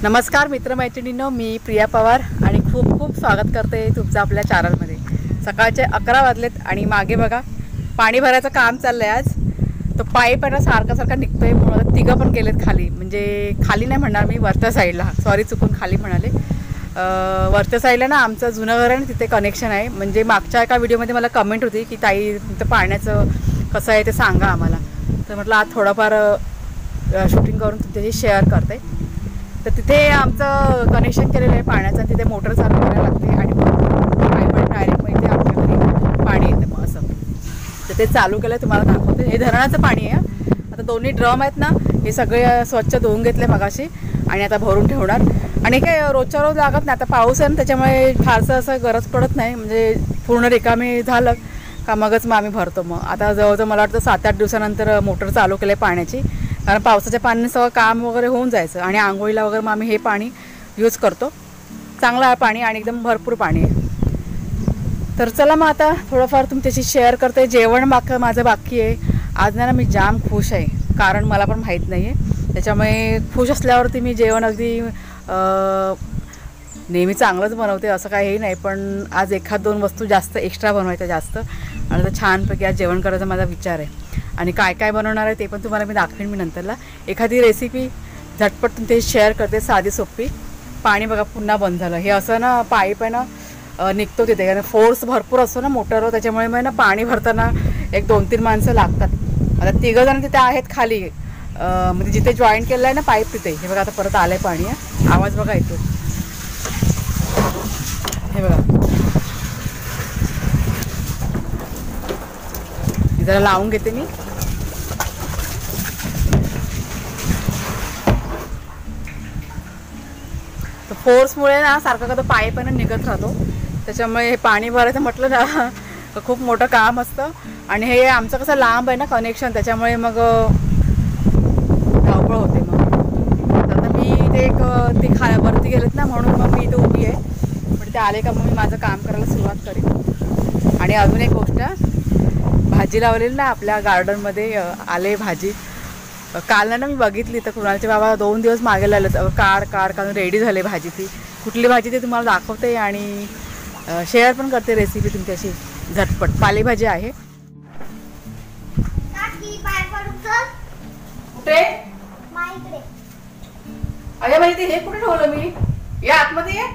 नमस्कार मित्रमैत्रिणींनो, मी प्रिया पवार आणि खूप खूप स्वागत करते तुमचं आपल्या चॅनलमध्ये। सकाळचे 11 वाजलेत आणि मागे बघा पाणी भरायचं काम चाललंय। आज तो पाईप आहे सारखा निघतोय, म्हणून तिघं पण गेलेत खाली, म्हणजे खाली नाही म्हणणार मी, वरच्या साईडला, सॉरी चुकून खाली म्हणाले। वरच्या साईडला ना आमचं जुनं घर आहे ना, तिथे कनेक्शन आहे। म्हणजे मागच्या एका व्हिडिओमध्ये मला कमेंट होती की ताई तुमचं पाण्याचं कसं आहे ते सांगा आम्हाला, तर म्हटलं आज थोडंफार शूटिंग करून तुमच्याशी शेअर करते। तर तिथे आमचं कनेक्शन केलेलं आहे पाण्याचं, तिथे मोटर चालू करायला लागते आणि पाईप डायरेक्ट मग इथे आपल्या घरी पाणी येतं। मग असं तर ते चालू केलं, तुम्हाला दाखवते। हे धरणाचं पाणी आहे। आता दोन्ही ड्रम आहेत ना, हे सगळे स्वच्छ धुवून घेतले मगाशी आणि आता भरून ठेवणार। आणि काय रोजच्या रोज लागत नाही, आता पाऊस आहे ना त्याच्यामुळे फारसं असं गरज पडत नाही, म्हणजे पूर्ण रिकामी झालं का मगच आम्ही भरतो। मग आता जवळजवळ मला वाटतं 7-8 दिवसानंतर मोटर चालू केली पाण्याची, कारण पावसाच्या पाण्याने सगळं काम वगैरे होऊन जायचं आणि आंघोळीला वगैरे मग आम्ही हे पाणी यूज करतो। चांगलं आहे पाणी आणि एकदम भरपूर पाणी आहे। तर चला मग आता थोडंफार तुमच्याशी शेअर करते। जेवण माझं बाकी आहे आज ना, मी जाम खुश आहे, कारण मला पण माहीत नाही आहे, त्याच्यामुळे खुश असल्यावरती मी जेवण अगदी नेहमी चांगलंच बनवते, असं काही नाही, पण आज 1-2 वस्तू जास्त एक्स्ट्रा बनवायच्या जास्त, आणि तर छानपैकी आज जेवण करायचा माझा विचार आहे। आणि काय काय बनवणार आहे ते पण तुम्हाला मी दाखवेन मी नंतरला। एखादी रेसिपी झटपट तुमच्याशी शेअर करते, साधी सोपी। पाणी बघा पुन्हा बंद झालं, हे असं ना पाईप आहे ना निघतो तिथे, कारण फोर्स भरपूर असतो ना मोटरवर, त्याच्यामुळे मग ना पाणी भरताना 1-2-3 माणसं लागतात। आता 3 जण तिथे आहेत खाली, म्हणजे जिथे जॉईन केलं आहे ना पाईप तिथे। हे बघा आता परत आलं आहे पाणी, आवाज बघा येतो, हे बघा जरा लावून घेते मी। तर फोर्समुळे ना सारखा का तो पाईप आहे ना निघत राहतो, त्याच्यामुळे हे पाणी भरायचं म्हटलं ना खूप मोठं काम असतं। आणि हे आमचं कसं लांब आहे ना कनेक्शन, त्याच्यामुळे मग धावपळ होते। मग आता मी ते वरती गेलेत ना, म्हणून मग मी इथे उभी आहे, पण ते आले का मग मी माझं काम करायला सुरुवात करेन। आणि अजून एक गोष्ट, भाजी लावलेली ना आपल्या गार्डनमध्ये, आले भाजी काल ना मी बघितली, तर कुणालचे बाबा 2 दिवस मागे लागले, काढ रेडी झाले भाजी। ती कुठली भाजी ते तुम्हाला दाखवते आणि शेअर पण करते रेसिपी तुमच्याशी झटपट। पालेभाजी आहे। कुठे अरे बाई, ते हे कुठे ठेवलं मी, या आतमध्ये ये।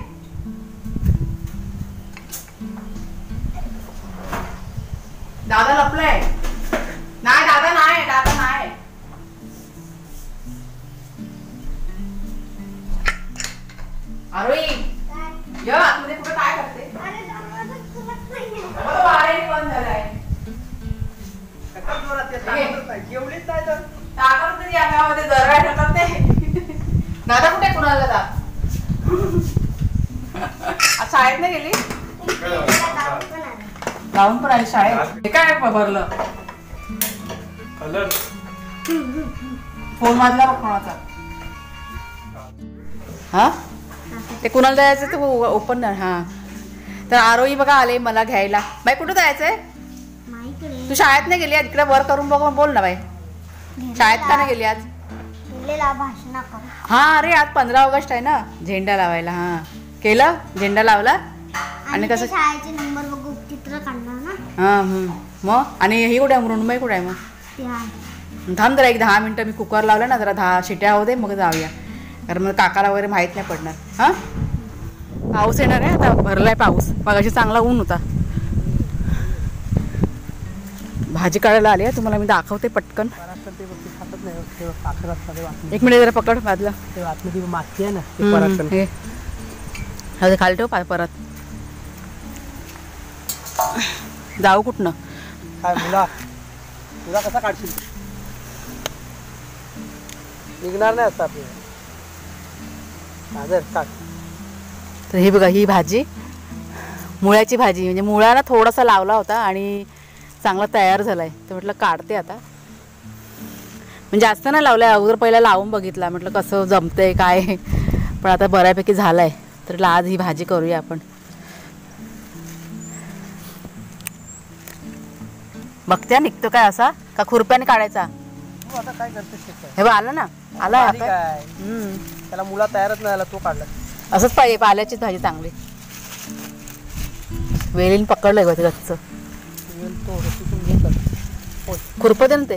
दादा लपलाय, नाही दादा नाही, दादा नाही। अरे या आतमध्ये कुठे काय करते, वारे बंद झालाय, एवढीच नाही तर ताकद तरी अंगामध्ये जरा करते। दादा कुठे कुणाला दा शाळेत नाही गेली, लावून पण आली शाळेत। हे काय भरलं, फोन वाजला बघ कोणाचा, हा ते कुणाला द्यायचं ते ओपन। हा तर आरोही बघा आले मला घ्यायला। बाई कुठं जायचंय, तू शाळेत नाही गेली आज, इकडे वर करून बघून बोल ना बाई, शाळेत का नाही गेली आज? हा अरे आज 15 ऑगस्ट आहे ना, झेंडा लावायला। हा केलं, झेंडा लावला आणि कसं शाळेचे नंबर बघू, चित्र काढणार ना। हा मग आणि ही कुठे आहे, मृण्मयी कुठे आहे? मग थांब जरा 10 मिनटं, मी कुकर लावला ना, जरा 10 शिट्या होऊ दे मग जाऊया, कारण मग काकाला वगैरे माहीत नाही पडणार। हां पाऊस येणार आहे आता, भरलाय पाऊस, मगाशी चांगला ऊन होता। भाजी काढायला आली आहे, तुम्हाला मी दाखवते पटकन। 1 मिनिट जरा पकड बाजला, माती आहे ना हे खाली ठेव परत, जाऊ कुठनं काय मुला, तुला कसा काढशील, निघणार नाही असं आपल्याला। तर हे बघा ही भाजी, मुळ्याची भाजी, म्हणजे मुळा थोडासा लावला होता आणि चांगला तयार झालाय, तर म्हटलं काढते आता। म्हणजे जास्त नाही लावलाय, अगोदर पहिला लावून बघितला, म्हटलं कसं जमतंय काय, पण आता बऱ्यापैकी झालाय, तर आज ही भाजी करूया आपण। बघत्या निघतो काय असा का खुरप्याने काढायचा? आता काय करतेस हे बघ आलं ना, आला काय? त्याला मुला तयारच नाही झाला, तो काढला. असंच पाहिजे, पाल्याचीच भाजी चांगली. वेलीन पकडलंय बघ ते गच्च. तो तिथून घेतला. खुरपते ना ते.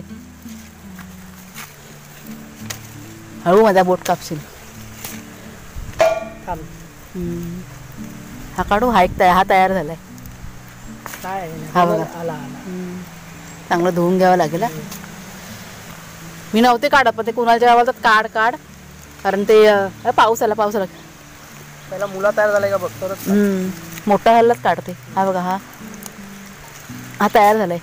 हळू माझा बोट कापशील. थांब. हा काढू. हा एक हा तयार झालाय. काय आहे? हा बघा. आला. चांगलं धुवून घ्यावं लागेल. मी नव्हते काढत, पण ते कुणाच्या गावात काढ कारण ते पाऊस आला. पहिला मुला तयार झालाय का बघ, तरच मोठा हल्लाच काढते. हा बघा, हा तयार झालाय.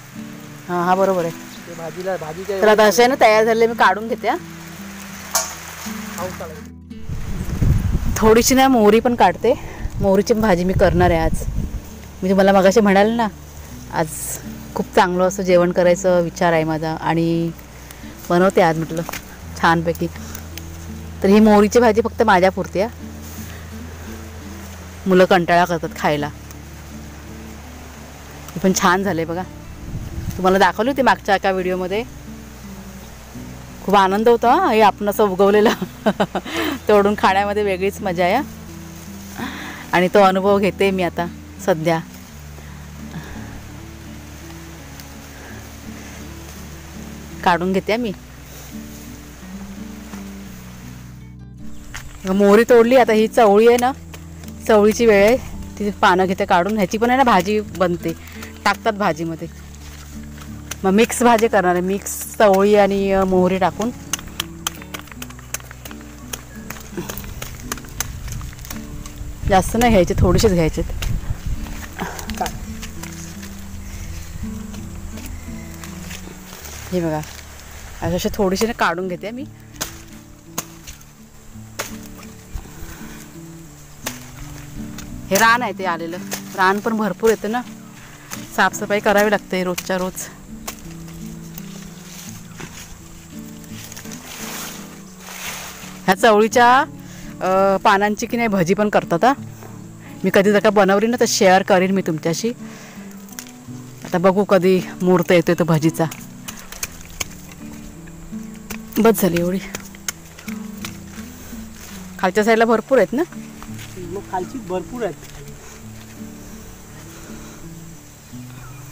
हा बरोबर आहे. ते भाजीच्या तर आता असे ना तयार झाले, मी काढून घेते. थोडीशी ना मोहरी पण काढते. मोहरीची भाजी मी करणार आहे आज. मी तुम्हाला मगाशी म्हणाले ना, आज खूप चांगलं असं जेवण करायचं विचार आहे माझा आणि बनवते आज म्हटलं छानपैकी. तर ही मोहरीची भाजी फक्त माझ्यापुरती आहे. मुलं कंटाळा करतात खायला. ही पण छान झाले बघा. तुम्हाला दाखवली होती मागच्या एका व्हिडिओमध्ये. खूप आनंद होता हे आपण असं उगवलेलं तोडून खाण्यामध्ये वेगळीच मजा आहे. आणि तो अनुभव घेते मी आता सध्या. काढून घेते मी. मोहरी तोडली. आता ही चवळी आहे ना, चवळीची वेळ आहे. ती पानं घेते काढून. ह्याची पण आहे ना भाजी बनते, टाकतात भाजीमध्ये. मग मिक्स भाजी करणार आहे. मिक्स चवळी आणि मोहरी टाकून. जास्त नाही घ्यायचे, थोडेसेच घ्यायचे. हे बघा असे थोडीशी ना काढून घेते मी. हे रान आहे ते आलेलं. रान पण भरपूर येतं ना, साफसफाई करावी लागते रोजच्या रोज. ह्या चवळीच्या पानांची की नाही भजी पण करतात. मी कधी जर का बनवली ना तर शेअर करीन मी तुमच्याशी. आता बघू कधी मुहूर्त येतोय तो भजीचा. बस झाली एवढी. खालच्या साईडला भरपूर आहेत ना. मग खालची भरपूर आहेत.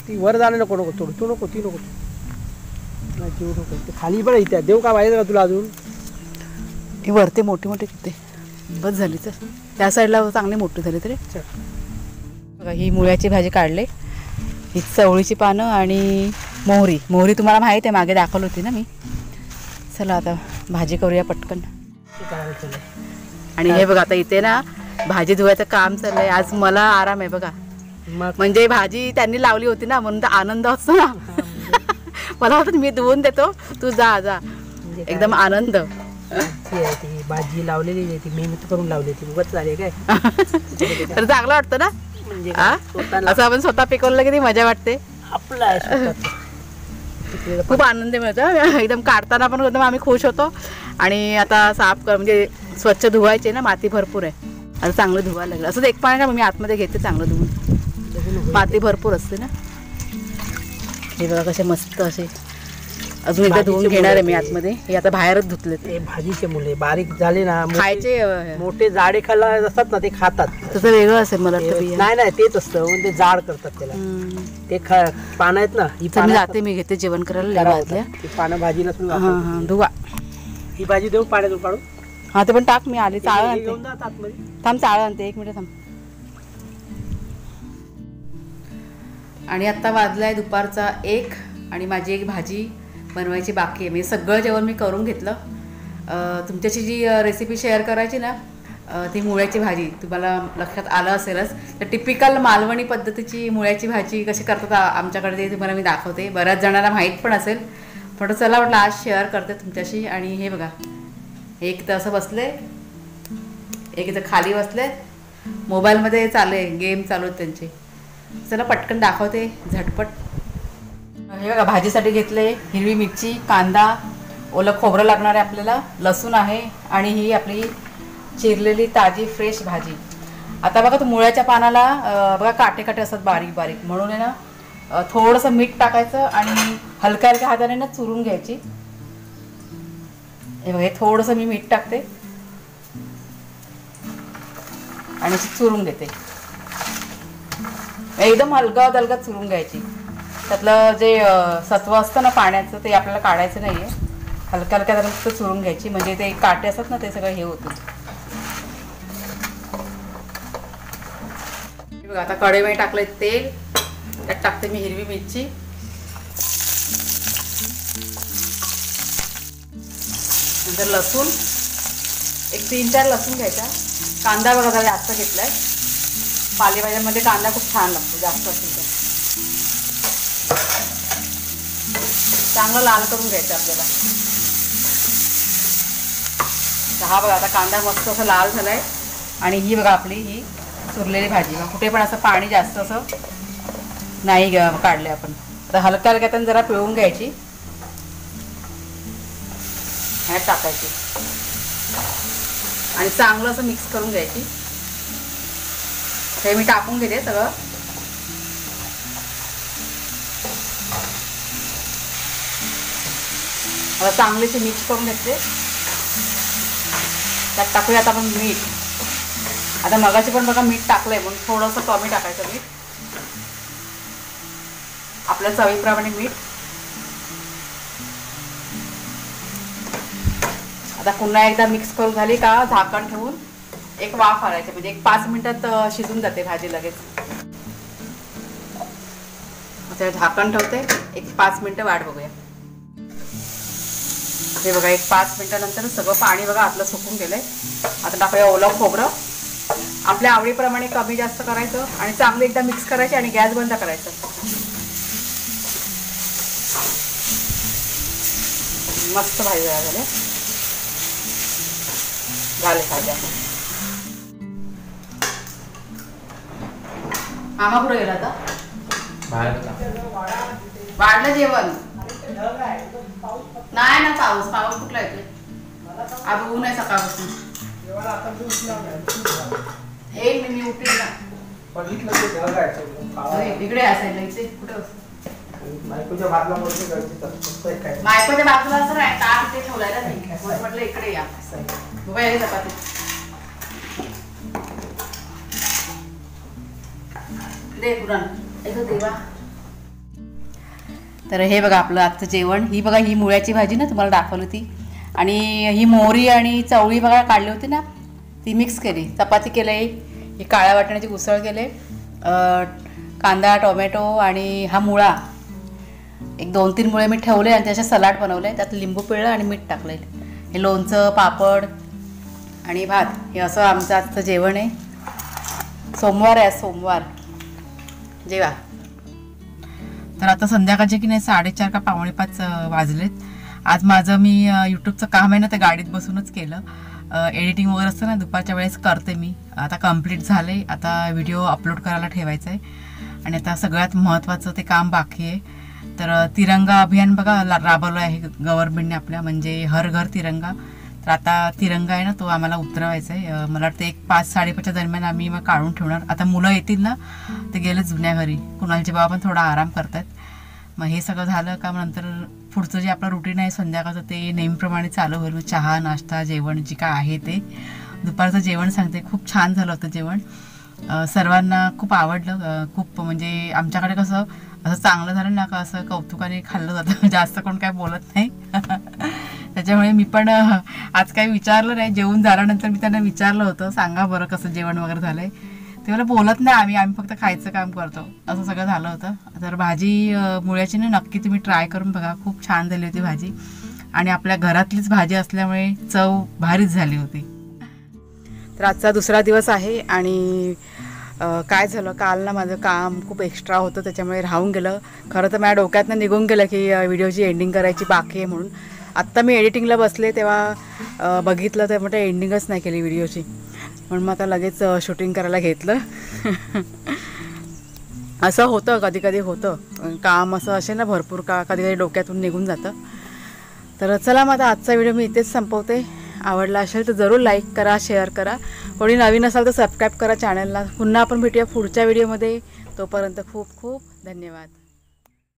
ती वर जाणं नको तोड. तू नको, ती नको. नाही देऊ नको. ते खाली पण इथे देऊ का माहिती का तुला अजून. ही वरती मोठी मोठी किती. बस झाली. तर त्या साईडला चांगली मोठी झाली तरी. बघा ही मुळ्याची भाजी काढले. ही चवळीची पानं आणि मोहरी तुम्हाला माहीत आहे, मागे दाखवली होती ना मी. चला आता भाजी करूया पटकन. आणि हे बघा आता इथे ना भाजी धुवायचं काम चाललंय. आज मला आराम आहे बघा. म्हणजे भाजी त्यांनी लावली होती ना, म्हणून तर आनंद असतो ना. मला वाटतं मी धुवून देतो, तू जा. एकदम आनंद. ती भाजी लावलेली आहे, ती मेहनत करून लावली ती उगाच झाली काय. तर चांगलं वाटतं ना, म्हणजे असं आपण स्वतः पिकवलं की ती मजा वाटते. आपलं खूप आनंद मिळतो. एकदम काढताना पण एकदम आम्ही खुश होतो. आणि आता साफ म्हणजे स्वच्छ धुवायचे ना, माती भरपूर आहे. आता चांगलं धुवायला लागलं. असं एक पाणी का मी आतमध्ये घेते चांगलं धुवून. माती भरपूर असते ना. हे बघा कसे मस्त असे. अजून एकदा धुवून घेणार आहे मी आतमध्ये. हे आता बाहेरच धुतले. ते भाजीचे मुले बारीक झाले ना, खायचे. मोठे जाडे खायला असतात ना, ते खातात. तसं वेगळं असेल मला वाटतं. नाही तेच असतं. ते जाड करतात त्याला. ते पानं आहेत ना, ही मी जाते, मी घेते जेवण करायला. पानं भाजीला धुवा. ही भाजी देऊ पाण्यातून काढून. हा ते पण टाक. मी आले. चाळ आणते. घेऊन जात आतमध्ये. थांब चाळ आणते. 1 मिनिट थांब. आणि आत्ता वाजलाय दुपारचा 1 आणि माझी एक भाजी बनवायची बाकी आहे. म्हणजे सगळं जेवण मी करून घेतलं. तुमच्याशी जी रेसिपी शेअर करायची ना, ती मुळ्याची भाजी तुम्हाला लक्षात आलं असेलच. तर टिपिकल मालवणी पद्धतीची मुळ्याची भाजी कशी करतात आमच्याकडे ते तुम्हाला मी दाखवते. बऱ्याच जणांना माहीत पण असेल, पण चला म्हटलं आज शेअर करते तुमच्याशी. आणि हे बघा, एक तर असं बसले, एक इथं खाली बसले, मोबाईलमध्ये गेम चालू आहेत त्यांचे. चला पटकन दाखवते झटपट. हे बघा भाजीसाठी घेतले हिरवी मिरची, कांदा, ओलं खोबरं लागणार आहे आपल्याला, लसूण आहे आणि ही आपली चिरलेली ताजी फ्रेश भाजी. आता बघा, मुळ्याच्या पानाला बघा काटे असतात बारीक बारीक, म्हणून आहे ना थोडंसं मीठ टाकायचं आणि हलक्या हलक्या हाताने ना चुरून घ्यायची. हे बघा, हे थोडंसं मी मीठ टाकते आणि चुरून घेते. एकदम हलका दलगत चुरून घ्यायची. त्यातलं जे सत्व असतं ना पाण्याचं ते आपल्याला काढायचं नाही आहे. हलक्या हलक्या दलगत चुरून घ्यायची म्हणजे ते काटे असतात ना ते सगळं हे होतं. बघा आता कढईमध्ये टाकले तेल. त्यात टाकते मी हिरवी मिरची, नंतर लसूण, एक 3-4 लसूण घ्यायचा. कांदा बघा जरा जास्त घेतलाय. पालेभाज्यांमध्ये कांदा खूप छान लागतो जास्त असेल तर. चांगलं लाल करून घ्यायचं आपल्याला. हा बघा आता कांदा मस्त असं लाल झालाय. आणि ही बघा आपली ही चुरलेली भाजी. कुठे पण असं पाणी जास्त असं नाही काढले आपण. आता हलक्या हलक्यातून जरा पिळून घ्यायची, ह्यात टाकायची आणि चांगलं असं मिक्स करून घ्यायची. हे मी टाकून घेते सगळं. आता चांगलीशी मिक्स करून घेते. त्यात टाकूया आता आपण मीठ. आता मगाशी पण बघा मीठ टाकलंय म्हणून थोडंसं कमी टाकायचं मीठ. आपल्या चवीप्रमाणे मीठ. आता पुन्हा एकदा मिक्स करून झाली का झाकण ठेवून एक वाफ आणायची म्हणजे एक 5 मिनिटात शिजून जाते भाजी लगेच. आता झाकण ठेवते, एक 5 मिनिटं वाट बघूया. हे बघा एक 5 मिनिटानंतर सगळं पाणी बघा आतलं सुकून गेलंय. आता टाकूया ओलं खोबरं. आपल्या आवडीप्रमाणे कमी जास्त करायचं आणि चांगलं एकदा मिक्स करायचे आणि गॅस बंद करायचं. मस्त भाजी झाले भाज्या. मामा कुठे गेला आता? वाढलं जेवण नाही ना. पाऊस कुठला येतोय? आज ऊन आहे सकाळपासून. मी उठेल ना. इकडे असायला इथे कुठे मायकोच्या बाजूला असं नाही ताट इथे ठेवलाय ना. म्हटलं इकडे या. बघा यायला चपाती दे पुरण देवा. तर हे बघा आपलं आजचं जेवण. ही बघा ही मुळ्याची भाजी ना तुम्हाला दाखवली होती. आणि ही मोहरी आणि चवळी बघा काढली होती ना ती मिक्स केली. चपाती केली. ही काळ्या वाटण्याची उसळ केले. कांदा टोमॅटो आणि हा मुळा एक 2-3 मुळे मी ठेवले आणि त्याचे सलाड बनवले. त्यात लिंबू पिळलं आणि मीठ टाकले. हे लोणचं पापड आणि भात. हे असं आमचं आजचं जेवण आहे. सोमवार आहे सोमवार. जेवा. तर आता संध्याकाळचे की नाही 4:30 का 4:45 वाजलेत. आज माझं मी यूट्यूबचं काम आहे ना ते गाडीत बसूनच केलं. एडिटिंग वगैरे असतं ना दुपारच्या वेळेस करते मी. आता कंप्लीट झाले. आता व्हिडिओ अपलोड करायला ठेवायचा आहे. आणि आता सगळ्यात महत्त्वाचं ते काम बाकी आहे. तर तिरंगा अभियान बघा राबवलं आहे गव्हर्नमेंटने आपल्या म्हणजे हर घर तिरंगा. तर आता तिरंगा आहे ना तो आम्हाला उतरवायचा आहे. मला वाटतं 5-5:30च्या दरम्यान आम्ही मग काढून ठेवणार. आता मुलं येतील ना ते गेले जुन्या घरी. कुणालचे बाबा पण थोडा आराम करतात. मग हे सगळं झालं का मग नंतर पुढचं जे आपलं रुटीन आहे संध्याकाळचं ते नेहमीप्रमाणे चालू होईल. चहा नाश्ता जेवण जे काय आहे ते. दुपारचं जेवण सांगते खूप छान झालं होतं जेवण. सर्वांना खूप आवडलं. खूप म्हणजे आमच्याकडे कसं असं चांगलं झालं ना का असं कौतुकाने खाल्लं जातं. जास्त कोण काय बोलत नाही. त्याच्यामुळे मी पण आज काही विचारलं नाही. जेवून झाल्यानंतर मी त्यांना विचारलं होतं सांगा बरं कसं जेवण वगैरे झालंय. ते मला बोलत नाही. आम्ही फक्त खायचं काम करतो. असं सगळं झालं होतं. तर भाजी मुळ्याची ना नक्की तुम्ही ट्राय करून बघा. खूप छान झाली होती भाजी. आणि आपल्या घरातलीच भाजी असल्यामुळे चव भारीच झाली होती. तर आजचा दुसरा दिवस आहे. आणि काय झालं काल ना माझं काम खूप एक्स्ट्रा होतं त्याच्यामुळे राहून गेलं. खरं तर माझ्या डोक्यातनं निघून गेलं की व्हिडिओची एंडिंग करायची बाकी आहे म्हणून. आत्ता मी एडिटिंगला बसले तेव्हा बघितलं तर म्हटलं एंडिंगच नाही केली व्हिडिओची. म्हणून मग आता लगेच शूटिंग करायला घेतलं. असं होतं कधी कधी होतं काम असं असे ना भरपूर का कधी कधी डोक्यातून निघून जातं. तर चला मग आता आजचा व्हिडिओ मी इथेच संपवते. आवडला असेल तर जरूर लाईक करा शेअर करा. कोणी नवीन असाल तर सबस्क्राईब करा चॅनलला. पुन्हा आपण भेटूया पुढच्या व्हिडिओमध्ये. तोपर्यंत खूप खूप धन्यवाद.